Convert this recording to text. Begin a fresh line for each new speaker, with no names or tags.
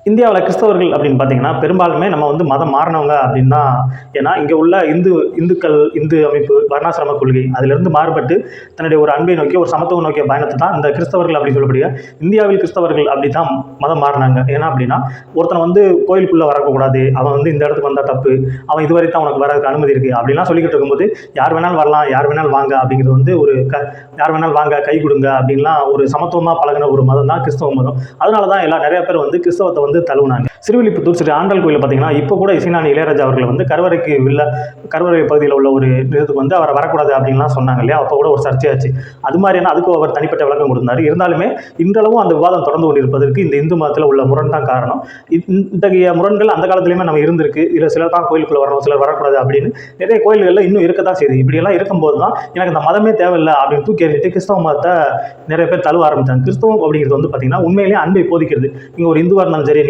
இந்தியாவில் கிறிஸ்தவர்கள் அப்படின்னு பார்த்தீங்கன்னா பெரும்பாலுமே நம்ம வந்து மதம் மாறினவங்க அப்படின்னு தான். ஏன்னா இங்கே உள்ள இந்து அமைப்பு வர்ணாசிரம கொள்கை அதிலிருந்து மாறுபட்டு தன்னுடைய ஒரு அன்பை நோக்கி ஒரு சமத்துவம் நோக்கிய பயணத்தை தான் இந்த கிறிஸ்தவர்கள் அப்படின்னு சொல்லக்கூடிய இந்தியாவில் கிறிஸ்தவர்கள் அப்படி தான் மதம் மாறினாங்க. ஏன்னா அப்படின்னா ஒருத்தனை வந்து கோயிலுக்குள்ளே வரக்கூடாது, அவன் வந்து இந்த இடத்துக்கு வந்தால் தப்பு, அவன் இதுவரை தான் உனக்கு வரதுக்கு அனுமதி இருக்குது அப்படின்லாம் சொல்லிக்கிட்டு இருக்கும்போது யார் வேணாலும் வரலாம், யார் வேணாலும் வாங்க அப்படிங்கிறது வந்து ஒரு யார் வேணாலும் வாங்க கை கொடுங்க அப்படின்லாம் ஒரு சமத்துவமாக பழகின ஒரு மதம் தான் கிறிஸ்தவ மதம். அதனால தான் நிறைய பேர் வந்து கிறிஸ்தவத்தை வந்து தழுவுனாங்க. சிறுவில்லிபுத்தூர் ஸ்ரீ ஆண்டாள் கோயிலில் பார்த்தீங்கன்னா இப்போ கூட இசைஞானி இளையராஜா அவர்கள் வந்து கருவறை பகுதியில் உள்ள ஒரு நிலத்துக்கு வந்து அவரை வரக்கூடாது அப்படின்லாம் சொன்னாங்க இல்லையா, அப்போ கூட ஒரு சர்ச்சையாச்சு. அது மாதிரியான அதுக்கும் அவர் தனிப்பட்ட விளக்கம் கொடுத்தாரு. இருந்தாலுமே இன்றளவும் அந்த விவாதம் தொடர்ந்து கொண்டிருப்பதற்கு இந்த இந்து மதத்தில் உள்ள முரண் தான் காரணம். இத்தகைய முரண்கள் அந்த காலத்துலையுமே நம்ம இருந்திருக்கு. இதில் சிலர் தான் கோயிலுக்குள்ளே வரணும், சிலர் வரக்கூடாது அப்படின்னு நிறைய கோயில்களில் இன்னும் இருக்கத்தான் செய்யுது. இப்படியெல்லாம் இருக்கும்போது தான் எனக்கு இந்த மதமே தேவையில்லை அப்படின்னு தூக்கி எறிஞ்சிட்டு கிறிஸ்தவ மதத்தை நிறைய பேர் தழுவ ஆரம்பித்தாங்க. கிறிஸ்தவம் அப்படிங்கிறது வந்து பார்த்தீங்கன்னா உண்மையிலேயே அன்பை போதிக்கிறது. நீங்கள் ஒரு இந்துவாக இருந்தாலும் சரி,